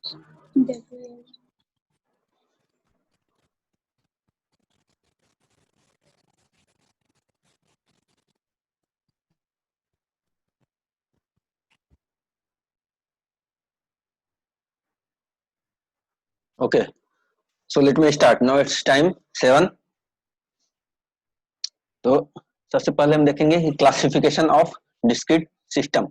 Okay, so let me start. Now it's time 7. तो सबसे पहले हम देखेंगे क्लासिफिकेशन ऑफ डिस्क्रीट सिस्टम।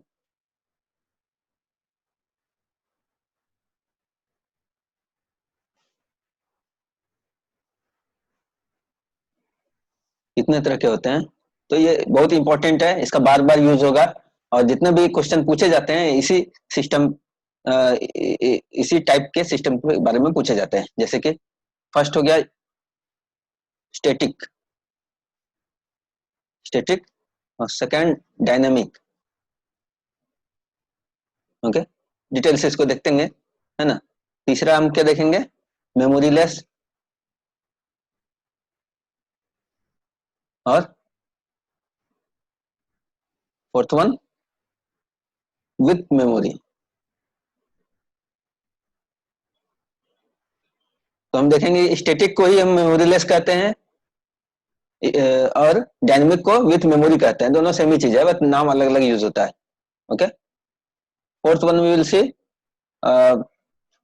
कितने तरह के होते हैं, तो ये बहुत इंपॉर्टेंट है, इसका बार बार यूज होगा और जितने भी क्वेश्चन पूछे जाते हैं इसी सिस्टम इसी टाइप के सिस्टम के बारे में पूछे जाते हैं। जैसे कि फर्स्ट हो गया स्टैटिक और सेकंड डायनामिक। ओके, डिटेल से इसको देखते हैं, है ना। तीसरा हम क्या देखेंगे, मेमोरी लेस और फोर्थ वन विथ मेमोरी। तो हम देखेंगे स्टैटिक को ही हम मेमोरी लेस कहते हैं और डायनेमिक को विथ मेमोरी कहते हैं। दोनों सेम ही चीज है, बस नाम अलग अलग यूज होता है। Okay, fourth one we will see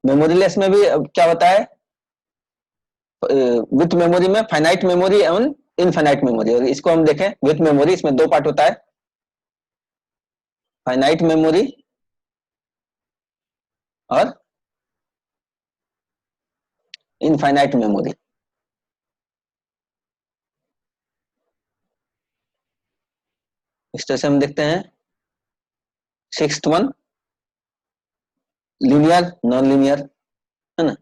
memoryless में भी क्या होता है, विथ मेमोरी में फाइनाइट मेमोरी एवं इनफाइनाइट मेमोरी। और इसको हम देखें विथ मेमोरी, इसमें दो पार्ट होता है, फाइनाइट मेमोरी और इनफाइनाइट मेमोरी। इस तरह से हम देखते हैं। Sixth one linear non linear, है ना,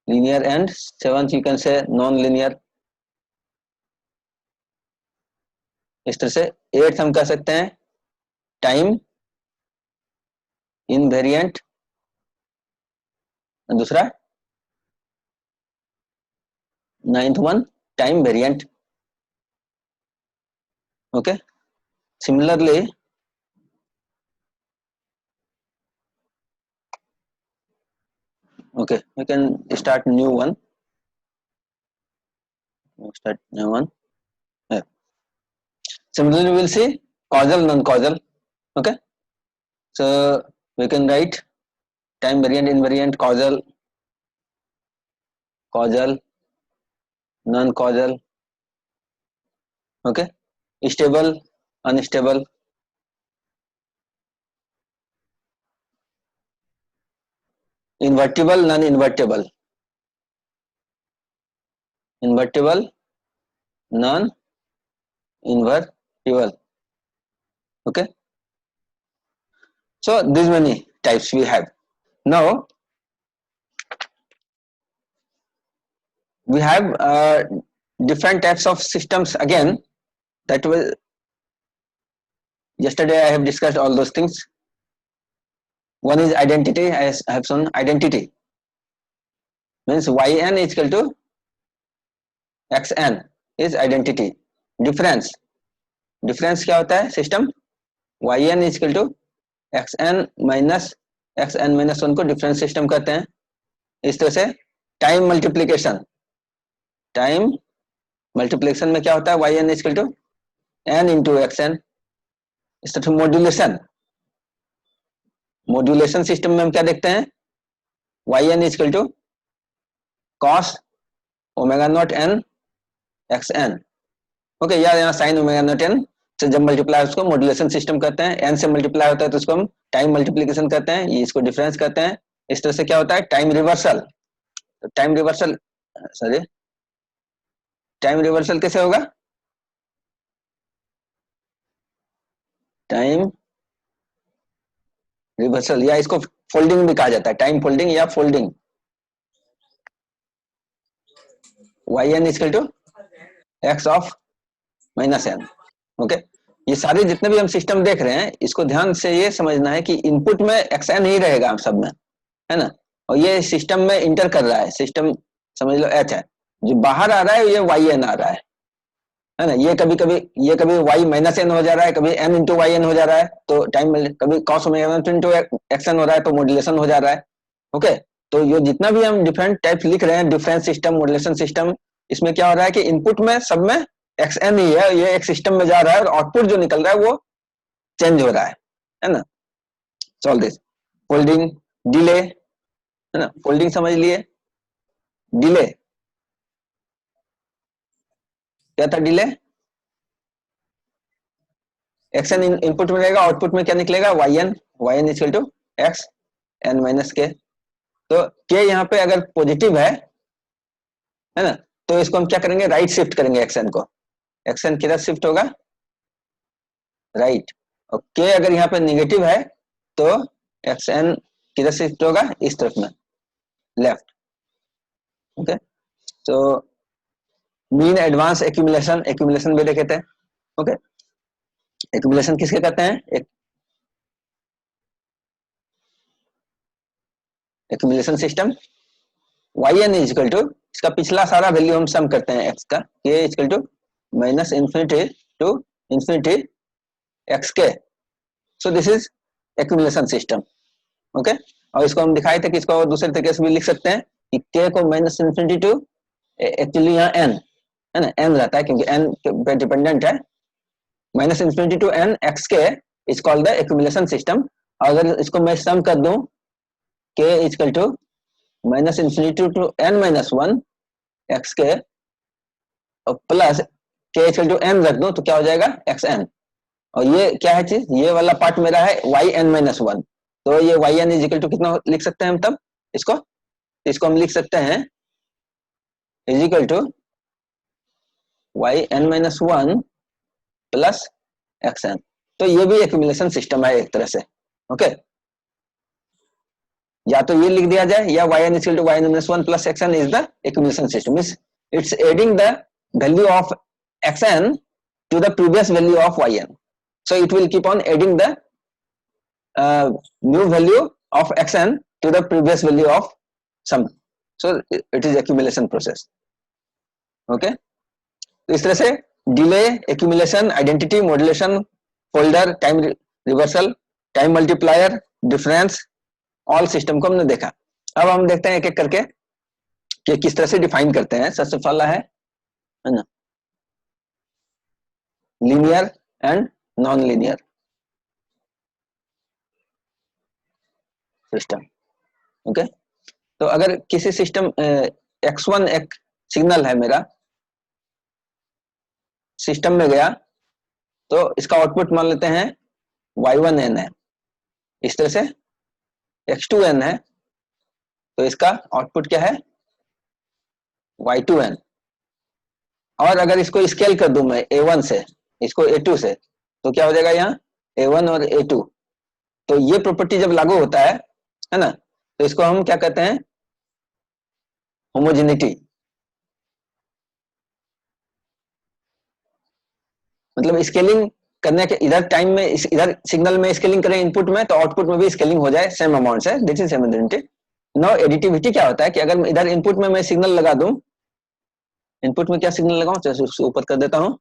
linear and seventh you can say non linear. इस तरह से एट्थ हम कह सकते हैं टाइम इनवेरिएंट, दूसरा ninth one time variant. Okay, similarly okay we can start new one, yeah. Similarly we will see causal non causal. Okay, so we can write time variant invariant causal non causal. Okay, stable unstable, invertible non invertible, invertible non invertible. Okay, so these many types we have. Now we have different types of systems again, that will yesterday I have discussed all those things. One is identity. I have shown identity means yn is equal to xn is identity. Difference क्या होता है, system yn is equal to xn minus 1 को difference system कहते हैं। इस तरह से time multiplication में क्या होता है, yn is equal to n into xn। इस तरह से मॉड्यूलेशन सिस्टम में हम क्या देखते हैं, yn is equal to cos omega not n xn। Okay, या यहाँ साइन ओमेगा नॉट n से जब मल्टीप्लाई उसको मॉड्यूलेशन सिस्टम कहते हैं, n से मल्टीप्लाई होता है तो उसको हम टाइम मल्टीप्लिकेशन कहते हैं, ये इसको डिफरेंस कहते हैं। इस तरह से क्या होता है, टाइम रिवर्सल। तो टाइम रिवर्सल कैसे होगा, टाइम रिवर्सल या इसको फोल्डिंग भी कहा जाता है, टाइम फोल्डिंग या folding. yn equal to x of minus n। Okay, ये सारे जितने भी हम सिस्टम देख रहे हैं इसको ध्यान से ये समझना है कि इनपुट में xn ही रहेगा हम सब में, है ना, और ये सिस्टम में इंटर कर रहा है, सिस्टम समझ लो h है, जो बाहर आ रहा है ये yn आ रहा है। है ना। ये कभी y माइनस एन हो जा रहा है, कभी n इंटू वाई एन हो जा रहा है, तो टाइम कभी cos omega naught into x n हो रहा है, तो मॉड्यूलेशन हो जा रहा है। ओके, तो ये जितना भी हम डिफरेंट टाइप्स लिख रहे हैं, डिफरेंस सिस्टम, मॉड्यूलेशन सिस्टम, इसमें क्या हो रहा है कि इनपुट में सब में एक्स एन ही है, ये एक सिस्टम में जा रहा है और आउटपुट जो निकल रहा है वो चेंज हो रहा है ना। Solve this. फोल्डिंग, डिले, है ना, फोल्डिंग समझ लिए, डिले क्या था, डिले एक्स एन इनपुट में रहेगा, आउटपुट में क्या निकलेगा, y n equal to x n minus k. तो के यहाँ पे अगर पॉजिटिव है ना, तो इसको हम क्या करेंगे, राइट शिफ्ट करेंगे एक्स एन को, एक्स एन किधर शिफ्ट होगा, राइट। और के अगर यहाँ पे निगेटिव है तो एक्स एन किधर शिफ्ट होगा, इस तरफ में, लेफ्ट। ओके, तो मीन एडवांस एक्यूमुलेशन, एक्यूमुलेशन भी देखे थे। ओके, एक्यूमुलेशन किसके कहते हैं, accumulation system. Y n is equal to, इसका पिछला सारा वैल्यू हम सम करते हैं एक्स का, k is equal to minus infinity to infinity x k. So this is accumulation system. Okay, और इसको हम दिखाए थे कि इसको दूसरे तरीके से भी लिख सकते हैं कि के को माइनस इन्फिनिटी टू, एक्चुअली यहाँ एन है ना, एन रहता है क्योंकि एन पे डिपेंडेंट है, minus infinity to n x k is called the accumulation system. और अगर इसको मैं सम कर दूं, k is equal to minus infinity to n minus one x k plus k is equal to n रख दूं, तो क्या हो जाएगा, एक्स एन। और ये क्या है चीज, ये वाला पार्ट मेरा है वाई एन माइनस वन, तो ये वाई एन इजिकल टू कितना लिख सकते हैं हम तब, इसको इसको हम लिख सकते हैं is equal to y n minus one plus x n. तो ये भी एक्यूमुलेशन सिस्टम है एक तरह से। ओके, या तो ये लिख दिया जाए, या y n equal to y n minus one plus x n is the accumulation system, it's adding the value of x n to the previous value of yn, so it will keep on adding the new value of xn to the previous value of some, so it is accumulation process. okay, तो इस तरह से delay, accumulation, identity, modulation, folder, time reversal, time multiplier, difference, all system को हमने देखा। अब हम देखते हैं एक एक करके कि किस तरह से डिफाइन करते हैं। सबसे पहला है ना, linear and non linear system. Okay, तो अगर किसी सिस्टम x1 एक सिग्नल है मेरा, सिस्टम में गया, तो इसका आउटपुट मान लेते हैं y1n है, इस तरह से x2n है, तो इसका आउटपुट क्या है, y2n। और अगर इसको स्केल कर दूं मैं a1 से, इसको a2 से, तो क्या हो जाएगा यहाँ a1 और a2। तो ये प्रॉपर्टी जब लागू होता है ना, तो इसको हम क्या कहते हैं, होमोजेनिटी। मतलब स्केलिंग करने के, इधर टाइम में इधर सिग्नल में स्केलिंग करें इनपुट में, तो आउटपुट में भी स्केलिंग हो जाए सेम अमाउंट से, this is homogeneity. No additivity क्या होता है कि अगर इधर इनपुट में मैं सिग्नल लगा दूं, इनपुट में क्या सिग्नल लगाऊं, तो उसको ऊपर कर देता हूं,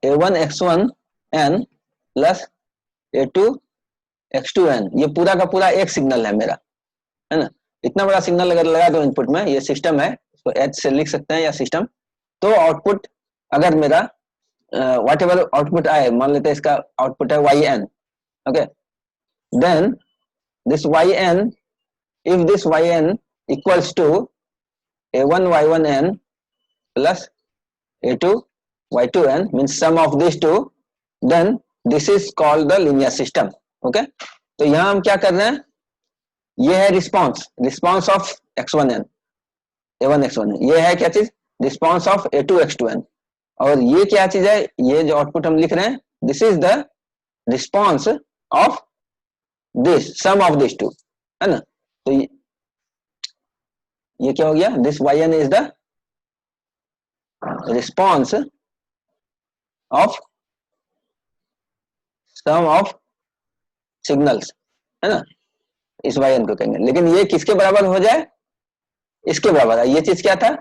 a1 x1 n plus a2 x2 n, ये पूरा का पूरा एक सिग्नल है मेरा, है ना। इतना बड़ा सिग्नल अगर लगा दो इनपुट में, ये सिस्टम है, इसको एच से लिख सकते हैं या सिस्टम। तो आउटपुट अगर मेरा वॉट एवर आउटपुट आए, मान लेते हैं इसका आउटपुट है y n. Okay, then this y n, if this y n equals to a1 y1 n plus a2 y2 n means sum of these two, then this is called the linear system. Okay, तो यहां हम क्या कर रहे हैं, ये है response of x1n, a1 x1n, ये है क्या चीज, रिस्पॉन्स ऑफ a2 x2n। और ये क्या चीज है, ये जो आउटपुट हम लिख रहे हैं, this is the response of this, sum of this two, है ना। तो ये क्या हो गया, this yn is the response of sum of signals, है ना, इस yn को कहेंगे। लेकिन ये किसके बराबर हो जाए, इसके बराबर है। ये चीज क्या था,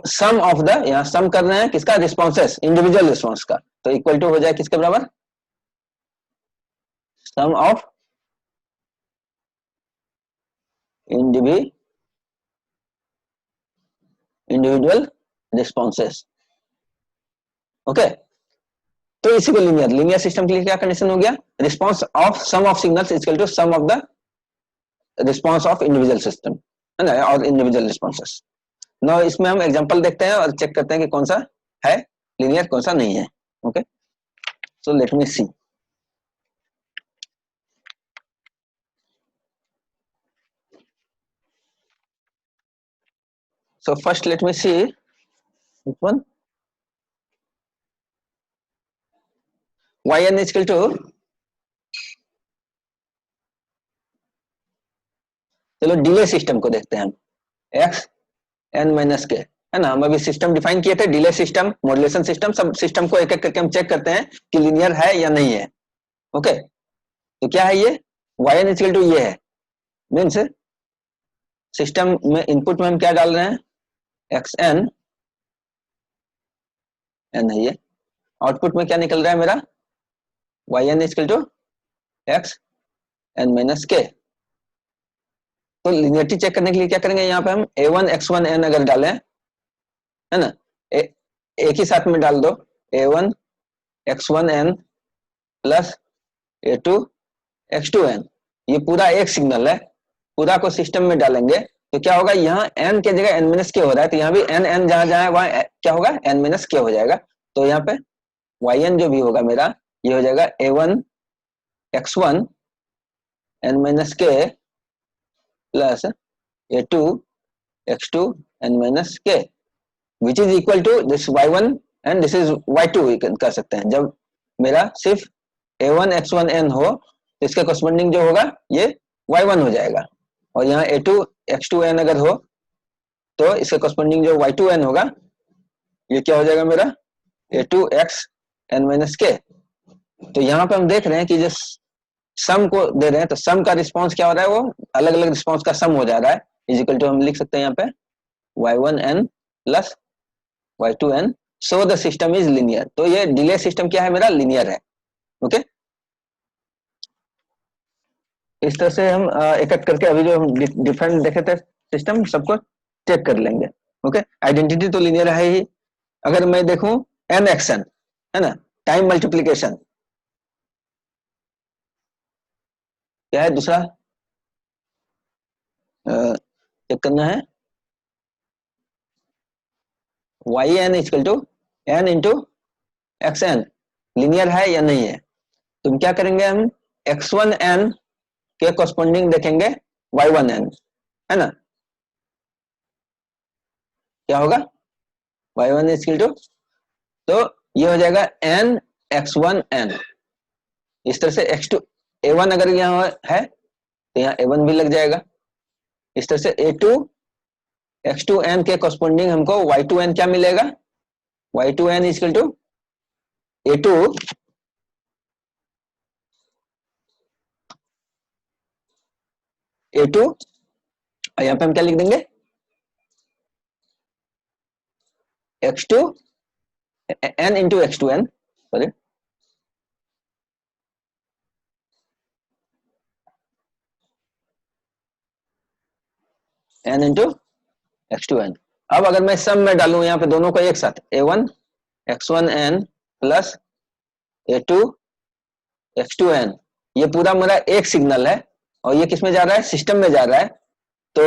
सम ऑफ द, यहाँ सम कर रहे हैं किसका, रिस्पॉन्सेस, इंडिविजुअल रिस्पॉन्स का, तो इक्वल टू हो जाए किसके बराबर, सम ऑफ इंडिविजुअल रिस्पॉन्सेस। ओके, तो इसी को लीनियर सिस्टम के लिए क्या कंडीशन हो गया, response of sum of signals equal to sum of the response of individual system, है ना, और इंडिविजुअल रिस्पॉन्सेस। नो इसमें हम एग्जांपल देखते हैं और चेक करते हैं कि कौन सा है लीनियर, कौन सा नहीं है। Okay, so let me C. So first let me see which one, yn is equal to, चलो डिले सिस्टम को देखते हैं हम, एक्स एन माइनस के, है ना। हम अभी सिस्टम डिफाइन किए थे, डिले सिस्टम, मॉड्यूलेशन सिस्टम, सब सिस्टम को एक एक करके हम चेक करते हैं कि लीनियर है या नहीं है। ओके, तो क्या है ये, yn is equal to ये है, मीन्स सिस्टम में इनपुट में हम क्या डाल रहे हैं, एक्स एन, एन है ये, आउटपुट में क्या निकल रहा है मेरा, yn is equal to x n minus k. तो लिनियरिटी चेक करने के लिए क्या करेंगे, यहाँ पे हम a1 x1 n अगर डालें, है ना, एक ही साथ में डाल दो, a1 x1 n plus a2 x2 n, ये पूरा एक सिग्नल है, पूरा को सिस्टम में डालेंगे तो क्या होगा, यहाँ n के जगह n माइनस के हो रहा है, तो यहाँ भी n n जहां जहां है वहां क्या होगा, n माइनस के हो जाएगा। तो यहाँ पे yn जो भी होगा मेरा, ये हो जाएगा a1 x1 n minus k plus a2 x2 n minus k, which is equal to this y1 and this is y2 कर सकते हैं। जब मेरा सिर्फ a1 x1 n हो तो इसके कॉरस्पॉन्डिंग जो होगा ये y1 हो जाएगा, और यहाँ a2 x2 n अगर हो तो इसके कॉरस्पॉन्डिंग जो y2 n होगा ये क्या हो जाएगा मेरा, a2 x n minus k. तो यहाँ पे हम देख रहे हैं कि जो सम को दे रहे हैं तो सम का रिस्पांस क्या हो रहा है, वो अलग अलग रिस्पांस का सम हो जा रहा है, इजिकल टू हम लिख सकते हैं यहाँ पे y1n plus y2n, so the system is linear. तो ये डिले सिस्टम क्या है मेरा, लीनियर है। ओके, इस तरह से हम एक एक करके अभी जो हम डिफरेंट देखे थे सिस्टम सबको चेक कर लेंगे। ओके, आइडेंटिटी तो लीनियर है ही। अगर मैं देखूं n एक्शन, है ना, टाइम मल्टीप्लीकेशन क्या है, दूसरा चेक करना है, yn equal to n into xn, linear है या नहीं है। तो क्या करेंगे हम, x1n के कॉरस्पॉन्डिंग देखेंगे y1n, है ना, क्या होगा, y1 इक्वल टू, तो ये हो जाएगा n x1n, इस तरह से x2 a1 अगर यहाँ है तो यहाँ a1 भी लग जाएगा, इस तरह से a2 x2n के कॉरस्पॉन्डिंग हमको y2n क्या मिलेगा, y2n इक्वल टू a2 यहाँ पे हम क्या लिख देंगे, x2 n into x2n, sorry, n into x2n। अब अगर मैं सम में डालूं यहाँ पे दोनों को एक साथ, a1 x1n plus a2 x2n, ये पूरा मेरा एक सिग्नल है और ये किस में जा रहा है, सिस्टम में जा रहा है, तो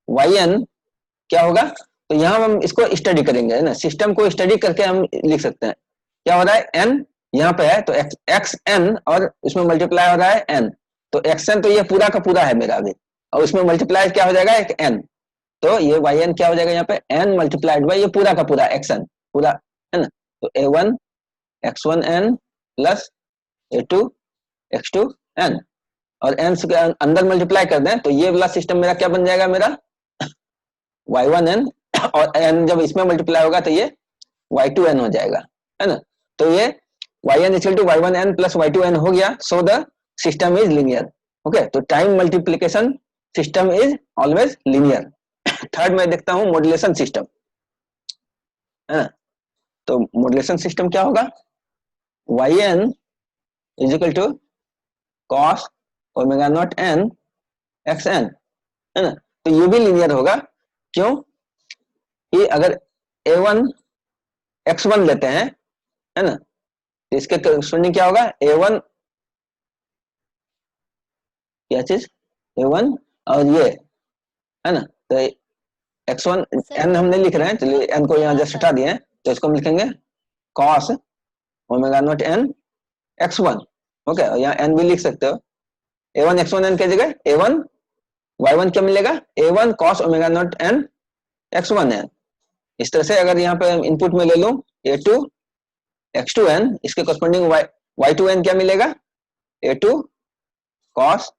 yn क्या होगा, तो यहाँ हम इसको स्टडी करेंगे, है ना, सिस्टम को स्टडी करके हम लिख सकते हैं क्या हो रहा है, n यहाँ पे है तो xn और उसमें मल्टीप्लाई हो रहा है n, तो xn तो ये पूरा का पूरा है मेरा अभी, और उसमें मल्टीप्लाई क्या हो जाएगा, एक n, तो ये yn क्या हो जाएगा यहाँ पे, n मल्टीप्लाइड बाय ये पूरा का पूरा xn पूरा, है ना, तो a1 x1n plus a2 x2n, और n के अंदर मल्टीप्लाई कर दें तो ये वाला सिस्टम मेरा क्या बन जाएगा, मेरा y1n, और n जब इसमें मल्टीप्लाई होगा तो ये y2n हो जाएगा, है ना। तो ये yn equal to y1n plus y2n हो गया, so the system is linear. Okay, तो time multiplication system is always linear. Third मैं देखता हूं मॉड्यूलेशन सिस्टम, है ना। तो मॉड्यूलेशन सिस्टम क्या होगा, y n is equal to cos omega not n x n, है ना। तो ये भी लीनियर होगा, क्यों कि अगर ए वन एक्स वन लेते हैं, है ना, तो इसके करस्पॉन्डिंग क्या होगा, ए वन क्या चीज, ए वन और ये, है ना। तो एक्स वन सर एन हमने लिख रहे हैं, चलिए एन को यहाँ हाँ जस्ट सर। हटा दिए हैं, तो इसको हम लिखेंगे cos omega not n x one. Okay, और यहाँ एन भी लिख सकते हो, a one x one n की जगह ए वन वाई वन क्या मिलेगा, a one cos omega not n x one n. इस तरह से अगर यहाँ पे इनपुट में ले लूं a two x two n, इसके करस्पॉन्डिंग वाई टू एन क्या मिलेगा, a two cos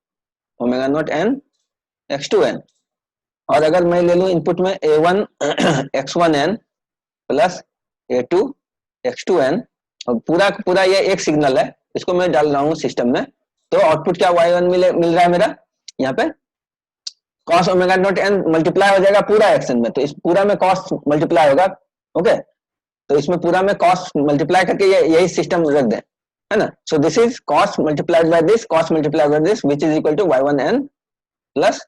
omega not n x two n. और अगर मैं ले लूं इनपुट में a one x one n plus a two x two n, और पूरा पूरा ये एक सिग्नल है, इसको मैं डाल रहा हूँ सिस्टम में, तो आउटपुट क्या वाई वन मिल रहा है मेरा, यहाँ पे cos omega not an multiply हो जाएगा पूरा एक्शन में, तो इस पूरा में कॉस मल्टीप्लाई होगा। ओके, तो इसमें पूरा में कॉस मल्टीप्लाई करके यही सिस्टम रख दें, है ना। So this is cos multiplied by this, cos multiplied by this, which is equal to y one n plus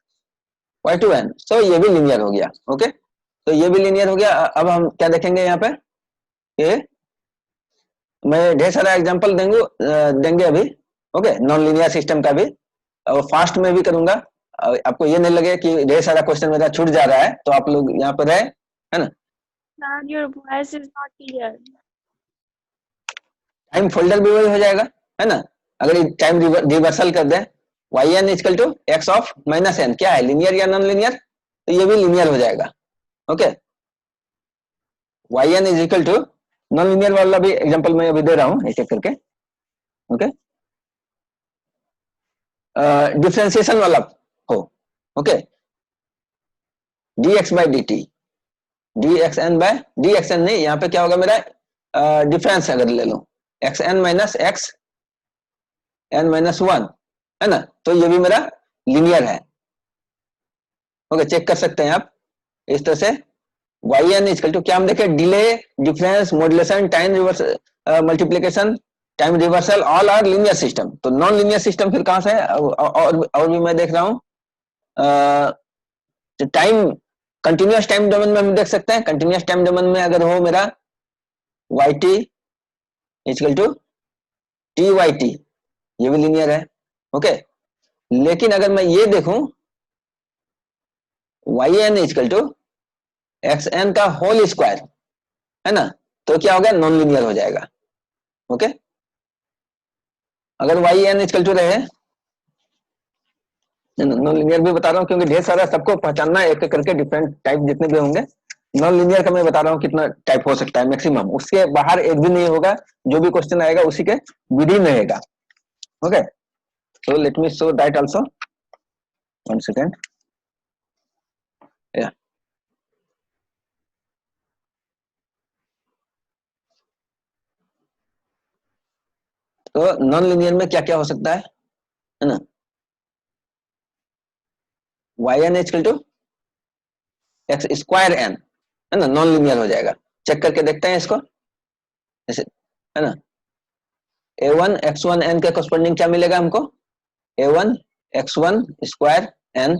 y two n. सो ये भी लीनियर हो गया। ओके, तो ये भी लीनियर हो गया। अब हम क्या देखेंगे यहाँ पे, ये मैं ढेर सारा एग्जांपल देंगे अभी। ओके, नॉन लीनियर सिस्टम का भी, और फास्ट में भी करूंगा, आपको ये नहीं लगे कि ढेर सारा क्वेश्चन मेरा छूट जा रहा है, तो आप लोग यहाँ पर रहे, है ना। Sir, your voice is not clear. Time folder भी वही हो जाएगा, है ना। अगर टाइम रिवर्सल कर दें, y n is equal to x of minus n, क्या है, लीनियर या नॉन लीनियर, तो ये भी लीनियर हो जाएगा। Okay, y n is equal to, non linear वाला भी एग्जांपल मैं अभी दे रहा हूँ एक एक करके। ओके, डिफ्रेंसिएशन वाला हो, okay, d x by d t, d x n by d x n नहीं, यहाँ पे क्या होगा मेरा, डिफरेंस अगर ले लो x n minus x n minus one, है ना, तो ये भी मेरा लीनियर है। ओके, चेक कर सकते हैं आप इस तरह से। वाई एन इजकल टू क्या हम देखें, delay, difference, modulation, time reverse, multiplication, time reversal, all are linear system. तो नॉन लीनियर सिस्टम फिर कहां से है, और भी मैं देख रहा हूँ, टाइम कंटिन्यूअस टाइम डोमेन में हम देख सकते हैं। कंटिन्यूअस टाइम डोमेन में अगर हो मेरा y t is equal to t y t, ये भी लीनियर है। ओके, लेकिन अगर मैं ये देखूं y n is equal to x n का होल स्क्वायर, है ना, तो क्या हो गया, नॉन लीनियर हो जाएगा। ओके, अगर वाई एन इजकल टू रहे, नॉन लीनियर भी बता रहा हूँ क्योंकि ढेर सारा सबको पहचानना है एक एक करके, डिफरेंट टाइप जितने भी होंगे। नॉन लीनियर का मैं बता रहा हूँ कितना टाइप हो सकता है मैक्सिमम, उसके बाहर एक भी नहीं होगा, जो भी क्वेश्चन आएगा उसी के विधि में रहेगा। Okay, so let me show that also, one second, yeah। तो नॉन लीनियर में क्या क्या हो सकता है ना, y n equal to x square n, है ना, नॉन लीनियर हो जाएगा। चेक करके देखते हैं इसको, जैसे, है ना, a one x one n के कॉरस्पॉन्डिंग क्या मिलेगा हमको, a one x one square n,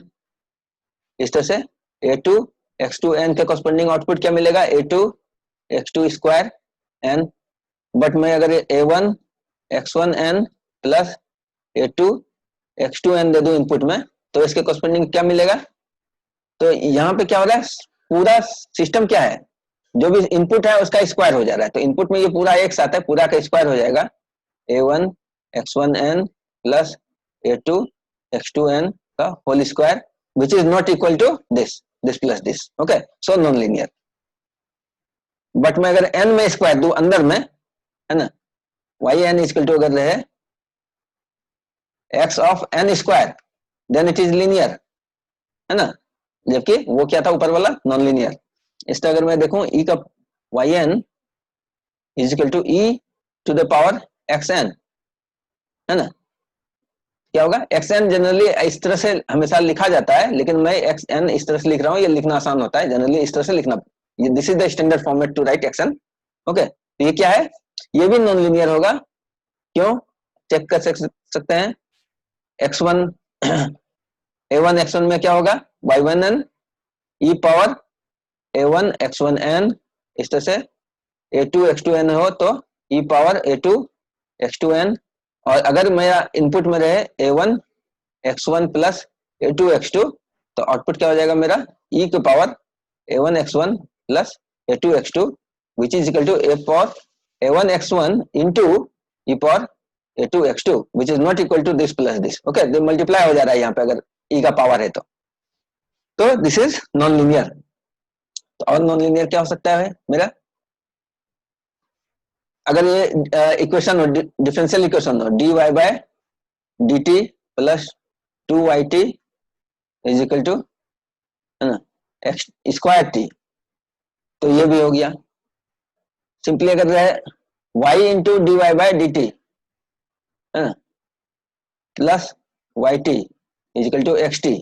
इस तरह से a two x two n के कॉरस्पॉन्डिंग आउटपुट क्या मिलेगा, a two x two square n. But मैं अगर a one x one n plus a two x two n दे दूं इनपुट में, तो इसके कॉरस्पॉन्डिंग क्या मिलेगा। तो यहाँ पे क्या हो रहा है, पूरा सिस्टम क्या है, जो भी इनपुट है उसका स्क्वायर हो जा रहा है, तो इनपुट में ये पूरा एक साथ है, पूरा का स्क्वायर हो जाएगा, a one x one n plus a two x two n का whole square, which is not equal to this plus this. Okay, so non linear. But मैं अगर एन में स्क्वायर दू अंदर में, है ना, वाई एन इक्वल टू अगर रहे x of n square, then it is linear, है ना, जबकि वो क्या था ऊपर वाला, नॉन लीनियर। इस तरह अगर मैं देखूं ई का y n is equal to e to the power x n, है ना, क्या होगा, एक्स एन जनरली इस तरह से हमेशा लिखा जाता है, लेकिन मैं एक्स एन इस तरह से लिख रहा हूँ, ये लिखना आसान होता है, जनरली इस तरह से लिखना, ये this is the standard format to write x n. Okay, तो ये क्या है, ये भी नॉन लीनियर होगा, क्यों, चेक कर सकते हैं, x one a one x one में क्या होगा, y one n e power a one x one n, इस तरह से a two x two n हो तो e power a two x two n, और अगर मेरा इनपुट में रहे a one x one plus a two x two, तो आउटपुट क्या हो जाएगा मेरा, ई के power a one x one plus a two x two, which is equal to e power a one x one into e power a two x two, which is not equal to this plus this. Okay, multiply हो जा रहा है यहाँ पे अगर ई का power है तो दिस इज नॉन लीनियर। तो और नॉन लीनियर क्या हो सकता है मेरा, अगर ये इक्वेशन हो, डिफरेंशियल इक्वेशन हो, d y by d t plus two y t is equal to, है ना, एक्स स्क्वायर टी, तो ये भी हो गया। सिंपली अगर रहे y into d y by d t, है ना, plus y t is equal to x t,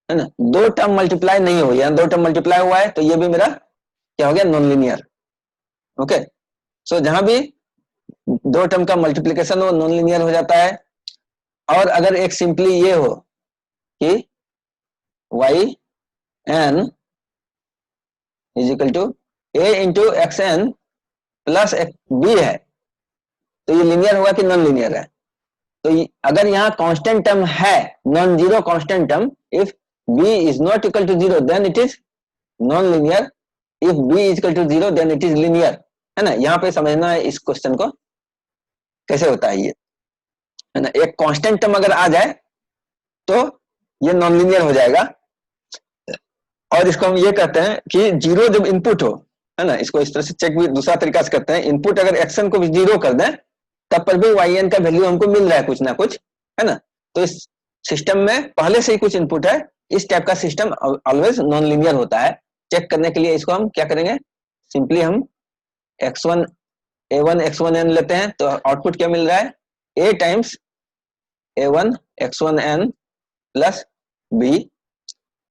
है ना, दो टर्म मल्टीप्लाई नहीं हो, यहाँ दो टर्म मल्टीप्लाई हुआ है, तो ये भी मेरा क्या हो गया, नॉन लीनियर। ओके, सो जहां भी दो टर्म का मल्टीप्लीकेशन हो, नॉन लीनियर हो जाता है। और अगर एक सिंपली ये हो कि y n is equal to a into x n plus b है, तो ये लीनियर होगा कि नॉन लीनियर है, तो अगर यहाँ कांस्टेंट टर्म है, non zero constant term, if b is not equal to zero then it is non linear, if b is equal to zero then it is linear, है ना। यहाँ पे समझना है इस क्वेश्चन को कैसे होता है ये, है ना, एक कांस्टेंट टर्म अगर आ जाए तो ये नॉन लीनियर हो जाएगा, और इसको हम ये कहते हैं कि जीरो जब इनपुट हो, है ना, इसको इस तरह से चेक भी दूसरा तरीका से करते हैं, इनपुट अगर एक्शन को भी जीरो कर दें तब पर भी वाई एन का वैल्यू हमको मिल रहा है कुछ ना कुछ, है ना, तो इस सिस्टम में पहले से ही कुछ इनपुट है, इस टाइप का सिस्टम ऑलवेज नॉन लीनियर होता है। चेक करने के लिए इसको हम क्या करेंगे, सिंपली हम x1 a1 x1 n लेते हैं, तो आउटपुट क्या मिल रहा है, a times a1 x1 n plus b,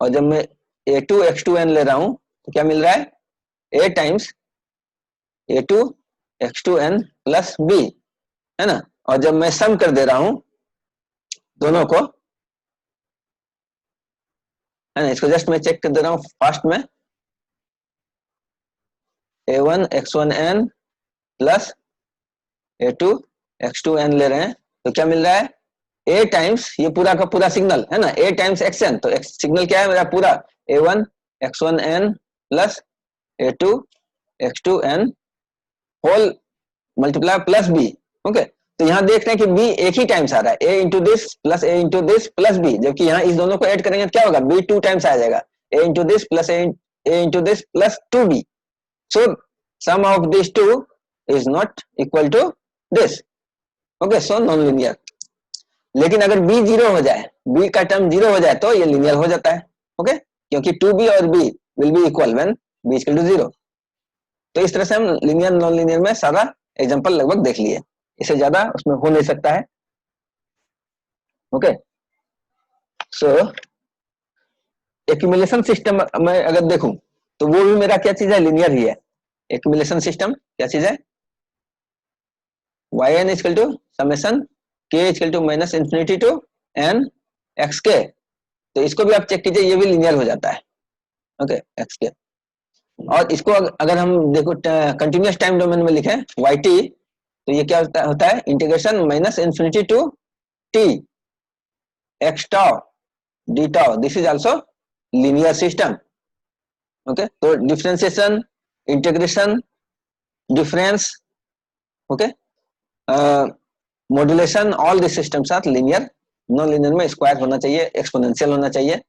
और जब मैं a2 x2 n ले रहा हूं तो क्या मिल रहा है, a times a2 x2 n plus b, है ना, और जब मैं सम कर दे रहा हूं दोनों को, है ना, इसको जस्ट मैं चेक कर दे रहा हूं फास्ट में, a1 x1 n plus a2 x2 n ले रहे हैं, तो क्या मिल रहा है, a टाइम्स ये पूरा का पूरा सिग्नल, है ना, a टाइम्स xn, तो सिग्नल क्या है मेरा पूरा, a1 x1 n plus a2 x2 n whole multiply plus b। Okay, तो यहाँ देख रहे हैं कि b एक ही टाइम्स आ रहा है, a into this plus a into this plus b, जबकि यहाँ इस दोनों को ऐड करेंगे तो क्या होगा, b टू टाइम्स आ जाएगा, a into this plus a into this plus 2b, so sum of this two is not equal to this. Okay, so non linear. लेकिन अगर b जीरो हो जाए, b का टर्म जीरो हो जाए तो ये लीनियर हो जाता है। ओके, क्योंकि 2b और b will be equal when b is equal to zero. तो इस तरह से हम लीनियर नॉन लीनियर में सारा एग्जांपल लगभग देख लिए, इससे ज्यादा उसमें हो नहीं सकता है। ओके, सो एक्यूमुलेशन सिस्टम में अगर देखूं तो वो भी मेरा क्या चीज है, लीनियर ही है। एक्यूमुलेशन सिस्टम क्या चीज है, y n equal to summation k equal to minus infinity to n x k, तो इसको भी आप चेक कीजिए, ये भी लीनियर हो जाता है। ओके, एक्स के, और इसको अगर हम देखो कंटिन्यूअस टाइम डोमेन में लिखें वाई टी, तो ये क्या होता है integration minus infinity to t x tau d tau, this is also linear system. Okay, तो differentiation, integration, difference, okay, modulation, all this systems are linear. Non linear में square होना चाहिए, एक्सपोनेंशियल होना चाहिए।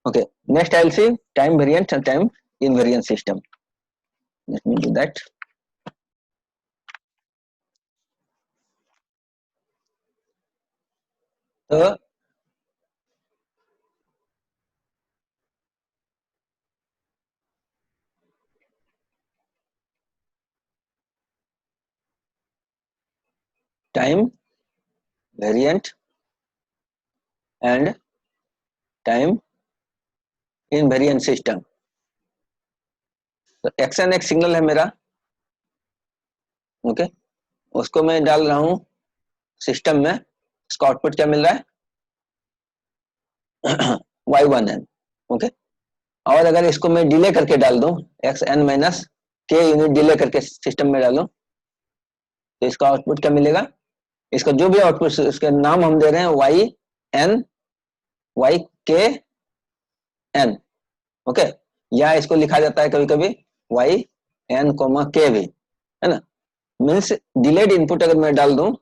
Okay, next I will see time variant and time invariant system. Let me do that. तो time variant and time invariant system. तो action एक signal है मेरा, ओके, उसको मैं डाल रहा हूं सिस्टम में, इसका आउटपुट क्या मिल रहा है y1n, ओके। और अगर इसको मैं डिले करके डाल दूं xn minus k unit delay करके सिस्टम में डालूं तो इसका आउटपुट क्या मिलेगा, इसका जो भी आउटपुट उसके नाम हम दे रहे हैं y ओके, या इसको लिखा जाता है कभी कभी yn, k भी, है ना। मीन्स डिलेड इनपुट अगर मैं डाल दूं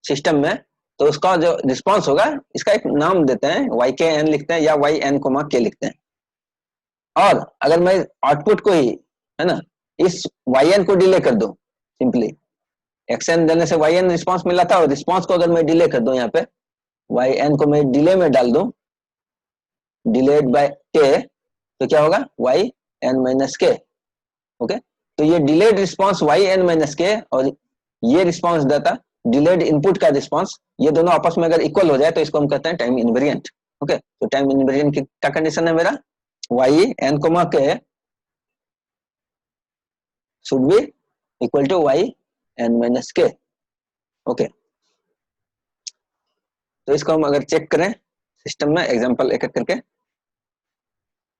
सिस्टम में तो उसका जो रिस्पांस होगा इसका एक नाम देते हैं yn लिखते हैं या yn, k लिखते हैं। और अगर मैं आउटपुट को ही, है ना, इस yn को डिले कर दूं, सिंपली xn देने से yn रिस्पांस मिला था और रिस्पांस को अगर मैं डिले कर दूं, यहाँ पे yn को मैं डिले में डाल दूं, डिलेड बाय k, तो क्या होगा yn माइनस k, ओके। तो ये delayed response yn minus k और ये रिस्पांस डाटा डिलेड इनपुट का रिस्पांस, ये दोनों आपस में अगर इक्वल हो जाए तो इसको हम कहते हैं टाइम इनवेरिएंट, ओके। तो टाइम इनवेरिएंट की क्या कंडीशन है मेरा, yn, k should be equal to yn minus k, okay. तो इसको हम अगर चेक करें सिस्टम में एग्जांपल एक एक करके,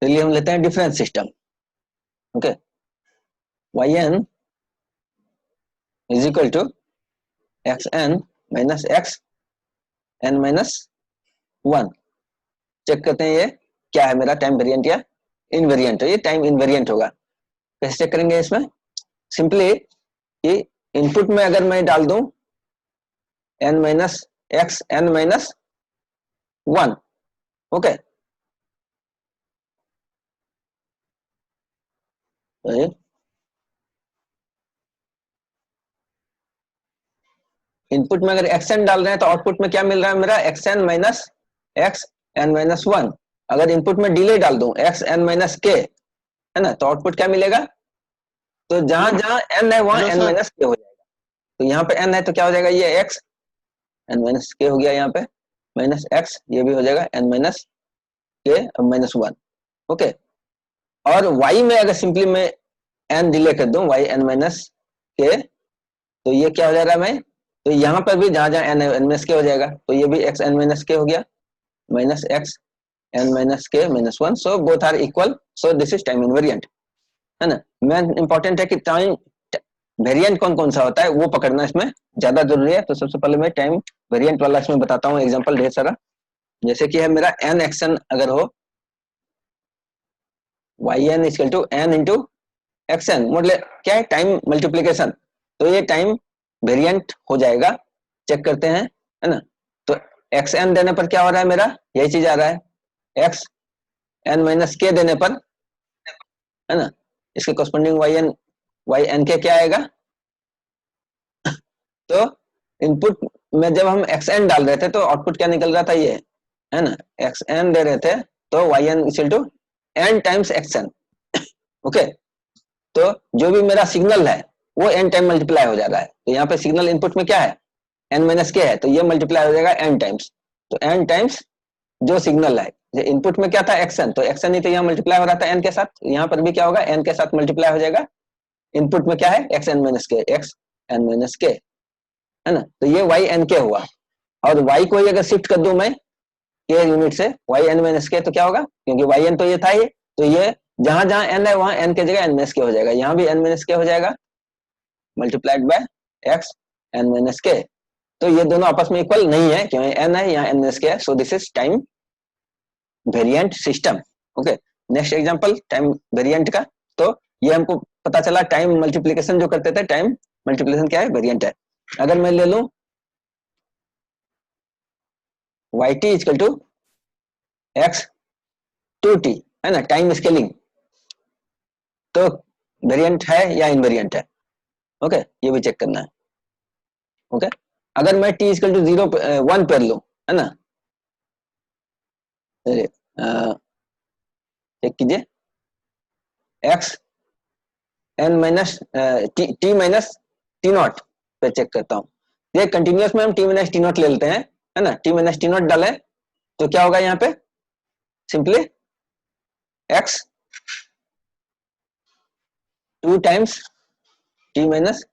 चलिए हम लेते हैं difference system, okay. yn is equal to xn minus xn minus 1। Check करते हैं ये क्या है मेरा, टाइम वेरिएंट या इनवेरिएंट। ये टाइम इनवेरिएंट होगा। कैसे चेक करेंगे इसमें, सिंपली कि इनपुट में अगर मैं डाल दूं n minus x n minus 1, okay, input में अगर xn डाल रहे हैं तो आउटपुट में क्या मिल रहा है मेरा, xn minus x n minus 1। अगर इनपुट में डिले डाल दूं xn माइनस k, है ना, तो आउटपुट क्या मिलेगा, तो जहां जहां n है वहां n माइनस k हो जाएगा। तो यहाँ पे n है तो क्या हो जाएगा, ये x n माइनस k हो गया, यहाँ पे माइनस x, ये भी हो जाएगा n minus k minus 1, okay. और y में अगर सिंपली मैं n डिले कर दूं yn माइनस k, तो ये क्या हो जा रहा है मैं, तो यहाँ पर भी जहां जहां n है n माइनस k हो जाएगा, तो ये भी x n माइनस k हो गया, minus x n minus k minus 1, so both are equal, so this is time invariant, है ना। मेन इंपॉर्टेंट है कि टाइम वेरिएंट कौन कौन सा होता है वो पकड़ना इसमें ज्यादा जरूरी है। तो सबसे पहले मैं टाइम वेरिएंट वाला इसमें बताता हूँ एग्जांपल ढेर सारा, जैसे कि है मेरा n xn अगर हो, yn equal to n into xn, मतलब क्या है, टाइम मल्टीप्लीकेशन, तो ये टाइम वेरिएंट हो जाएगा। चेक करते हैं, है ना। तो xn देने पर क्या हो रहा है मेरा, यही चीज आ रहा है, x n माइनस k देने पर, है ना, इसके कॉरस्पॉन्डिंग yn k क्या आएगा। तो इनपुट में जब हम xn डाल रहे थे तो आउटपुट क्या निकल रहा था, ये है ना, xn दे रहे थे तो yn equal to n times xn, okay. तो जो भी मेरा सिग्नल है वो n टाइम मल्टीप्लाई हो जा रहा है। तो यहाँ पे सिग्नल इनपुट में क्या है, n माइनस k है, तो ये मल्टीप्लाई हो जाएगा n टाइम्स, तो n टाइम्स जो सिग्नल है, इनपुट में क्या था xn, तो xn ही तो यहाँ मल्टीप्लाई हो रहा था n के साथ, यहाँ पर भी क्या होगा, n के साथ मल्टीप्लाई हो जाएगा। इनपुट में क्या है, xn minus k, xn minus k, है ना। तो ये yn k हुआ। और y को अगर शिफ्ट कर दूं मैं k यूनिट से yn माइनस k, तो क्या होगा, क्योंकि yn तो ये था ही, तो ये जहां जहां n है वहां n की जगह n माइनस k हो जाएगा, यहाँ भी n माइनस k हो जाएगा multiplied by x n minus k। तो ये दोनों आपस में इक्वल नहीं है, क्योंकि n है यहाँ n माइनस k है, सो this is time variant system, okay. Next example time variant का, तो ये हमको पता चला टाइम मल्टीप्लिकेशन जो करते थे, टाइम मल्टीप्लिकेशन क्या है, वेरिएंट है। अगर मैं ले लूं yt equal to x 2t, है ना, टाइम स्केलिंग, तो वेरिएंट है या इनवेरिएंट है, ओके, ये भी चेक करना है, ओके। अगर मैं t इक्वल टू 1 पर लूं, है ना, चेक कीजिए x n minus t minus t not पे चेक करता हूँ। ये कंटिन्यूअस में हम t माइनस टी नॉट ले लेते हैं, है ना, t माइनस टी नॉट डालें तो क्या होगा यहाँ पे simply x 2 times t minus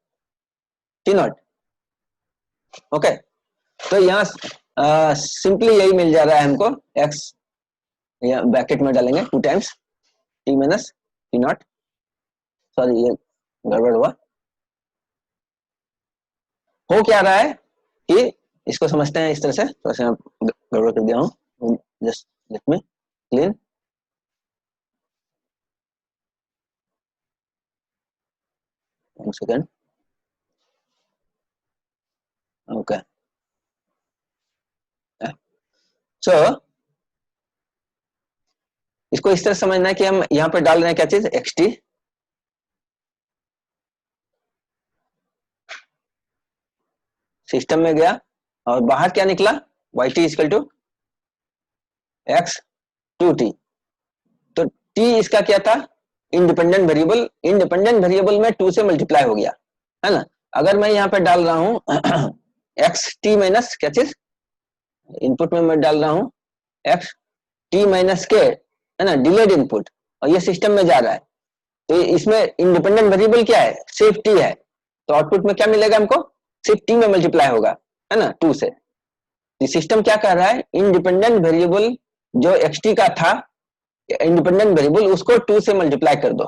t not. Okay, तो यहाँ सिंपली यही मिल जा रहा है हमको, x यहाँ ब्रैकेट में डालेंगे 2 times t minus t not. Sorry, ये गड़बड़ हुआ। हो क्या रहा है कि इसको समझते हैं इस तरह से, थोड़ा सा गड़बड़ कर दिया हूँ, just let me clean. One second. Okay, so इसको इस तरह समझना है कि हम यहाँ पे डाल रहे हैं क्या चीज, एक्स टी, सिस्टम में गया और बाहर क्या निकला, y t is equal to x 2t। तो t इसका क्या था, इंडिपेंडेंट वेरिएबल, इंडिपेंडेंट वेरिएबल में 2 से मल्टीप्लाई हो गया, है ना। अगर मैं यहाँ पे डाल रहा हूँ एक्स टी माइनस क्या चीज, इनपुट में मैं डाल रहा हूँ एक्स टी माइनस के, है ना, डिलेड इनपुट, और ये सिस्टम में जा रहा है, तो इसमें इंडिपेंडेंट वेरिएबल क्या है, सिर्फ टी है, तो आउटपुट में क्या मिलेगा हमको, सिर्फ टी में मल्टीप्लाई होगा, है ना, 2 से। सिस्टम क्या कर रहा है, इंडिपेंडेंट वेरिएबल जो एक्स टी का था, इंडिपेंडेंट वेरिएबल उसको 2 से मल्टीप्लाई कर दो।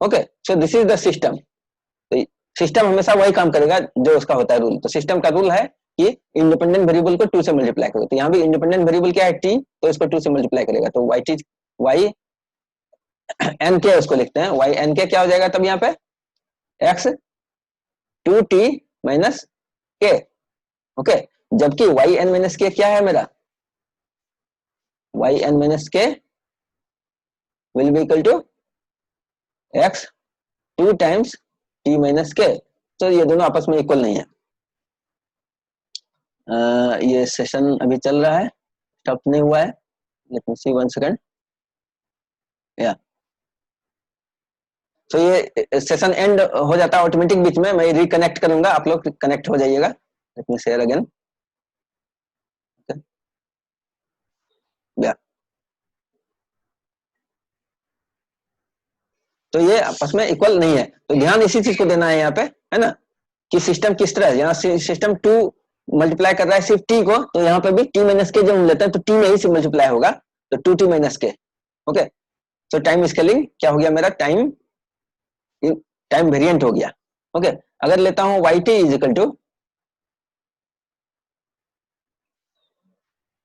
Okay, so this is the system. तो सिस्टम हमेशा वही काम करेगा जो उसका होता है रूल। तो सिस्टम का रूल है कि इंडिपेंडेंट वेरिएबल को 2 से मल्टीप्लाई करो, तो यहाँ भी इंडिपेंडेंट वेरिएबल क्या है, टी, तो इसको 2 से मल्टीप्लाई करेगा, तो वाई टी, वाई एन के उसको लिखते हैं, वाई एन के क्या हो जाएगा तब यहाँ पे, x 2t minus k. Okay, जबकि वाई एन माइनस के क्या है मेरा, y n minus k will be equal to x 2 times t minus k. तो ये दोनों आपस में इक्वल नहीं है। ये सेशन अभी चल रहा है, स्टॉप नहीं हुआ है, लेट मी सी 1 सेकंड। या तो ये सेशन एंड हो जाता है ऑटोमेटिक, बीच में मैं रिकनेक्ट करूंगा, आप लोग कनेक्ट हो जाइएगा। Let me share again. या तो ये आपस में इक्वल नहीं है, तो ध्यान इसी चीज को देना है यहाँ पे, है ना, कि सिस्टम किस तरह, यहाँ सिस्टम 2 मल्टीप्लाई कर रहा है सिर्फ टी को, तो यहाँ पे भी टी माइनस के जब हम लेते हैं तो टी में ही से मल्टीप्लाई होगा, तो 2t माइनस के। ओके, तो टाइम स्केलिंग क्या हो गया मेरा, टाइम टाइम वेरिएंट हो गया। ओके, अगर लेता हूं y t is equal to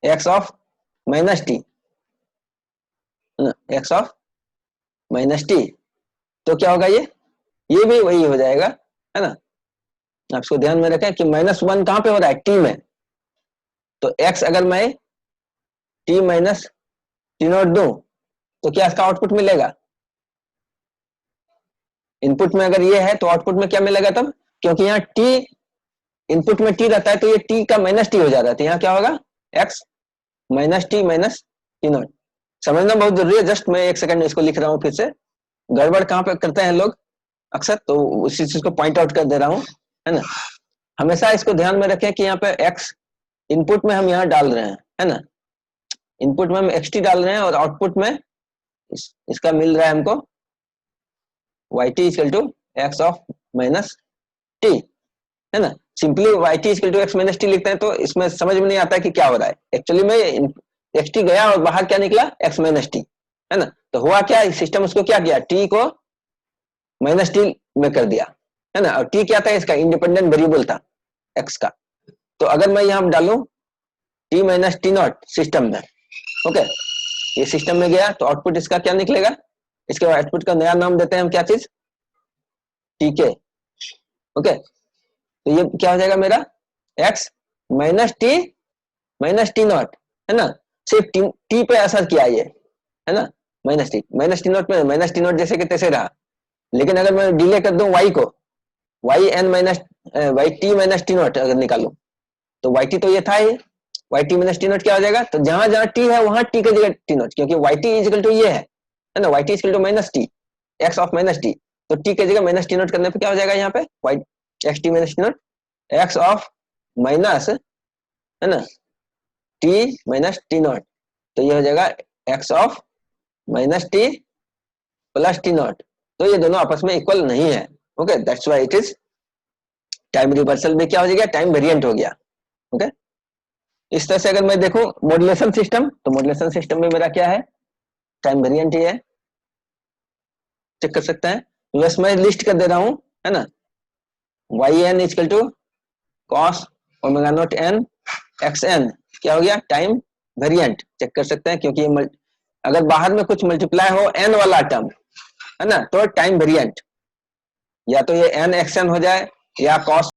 x of minus t, x of minus t, तो क्या होगा, ये भी वही हो जाएगा, है ना। आप इसको ध्यान में रखें कि -1 कहां पे हो रहा है, टी में, तो x अगर मैं टी माइनस टी नॉट दूं तो क्या इसका आउटपुट मिलेगा, इनपुट में अगर ये है तो आउटपुट में क्या मिलेगा तब, क्योंकि यहाँ t इनपुट में t रहता है तो ये t का माइनस टी हो जाता है, तो यहाँ क्या होगा, x माइनस टी नॉट। समझना बहुत जरूरी है, जस्ट मैं 1 सेकंड इसको लिख रहा हूँ फिर से, गड़बड़ कहाँ पे करते हैं लोग अक्सर, तो उसी चीज को पॉइंट आउट कर दे रहा हूँ, है ना। हमेशा इसको ध्यान में रखें कि यहाँ पे x इनपुट में हम यहाँ डाल रहे हैं, है ना, इनपुट में हम xt डाल रहे हैं और आउटपुट में इसका मिल रहा है हमको yt equal to x of minus t, है ना। Simply yt equal to x minus t लिखते हैं तो इसमें समझ में नहीं आता कि क्या हो रहा है, एक्चुअली में xt गया और बाहर क्या निकला, x माइनस टी, है ना। तो हुआ क्या, सिस्टम उसको क्या किया, t को माइनस टी में कर दिया, है ना, और t क्या था, इसका इंडिपेंडेंट वेरिएबल था x का। तो अगर मैं यहाँ डालूं t minus t not system में, ओके, ये सिस्टम में गया तो आउटपुट इसका क्या निकलेगा, इसके आउटपुट का नया नाम देते हैं हम क्या चीज, टीके। ओके, तो ये क्या हो जाएगा मेरा, x माइनस टी नॉट, है ना, सिर्फ टी पे असर किया ये, है ना, माइनस टी नॉट में माइनस टी नॉट जैसे कि तैसे रहा, लेकिन अगर मैं डिले कर दूं y को, y n minus y t minus t not अगर निकालूं तो वाई टी तो ये था ही, y t minus t not क्या हो जाएगा, तो जहां जहां टी है वहां टी की जगह टी नॉट, क्योंकि वाई टी इजिकल टू ये है ना, y t is equal to minus t, x of minus t, तो टी की जगह माइनस टी नॉट करने पे क्या हो जाएगा यहाँ पे, y x t minus t naught, x of minus, है ना, टी माइनस टी नॉट, तो ये हो जाएगा x of minus T plus T not. तो ये दोनों आपस में इक्वल नहीं है। Okay, that's why it is time reversal में क्या हो गया, टाइम वेरिएंट हो गया। ओके, इस तरह से अगर मैं देखूं मॉड्यूलेशन सिस्टम, तो मॉड्यूलेशन सिस्टम में मेरा क्या है, टाइम वेरिएंट ही है, चेक कर सकते हैं। बस मैं लिस्ट कर दे रहा हूं, है ना, y n is equal to cos omega not n x n, क्या हो गया, टाइम वेरिएंट, चेक कर सकते हैं, क्योंकि ये अगर बाहर में कुछ मल्टीप्लाई हो एन वाला टर्म, है ना, तो टाइम वेरिएंट, या तो ये एन एक्स एन हो जाए या कॉस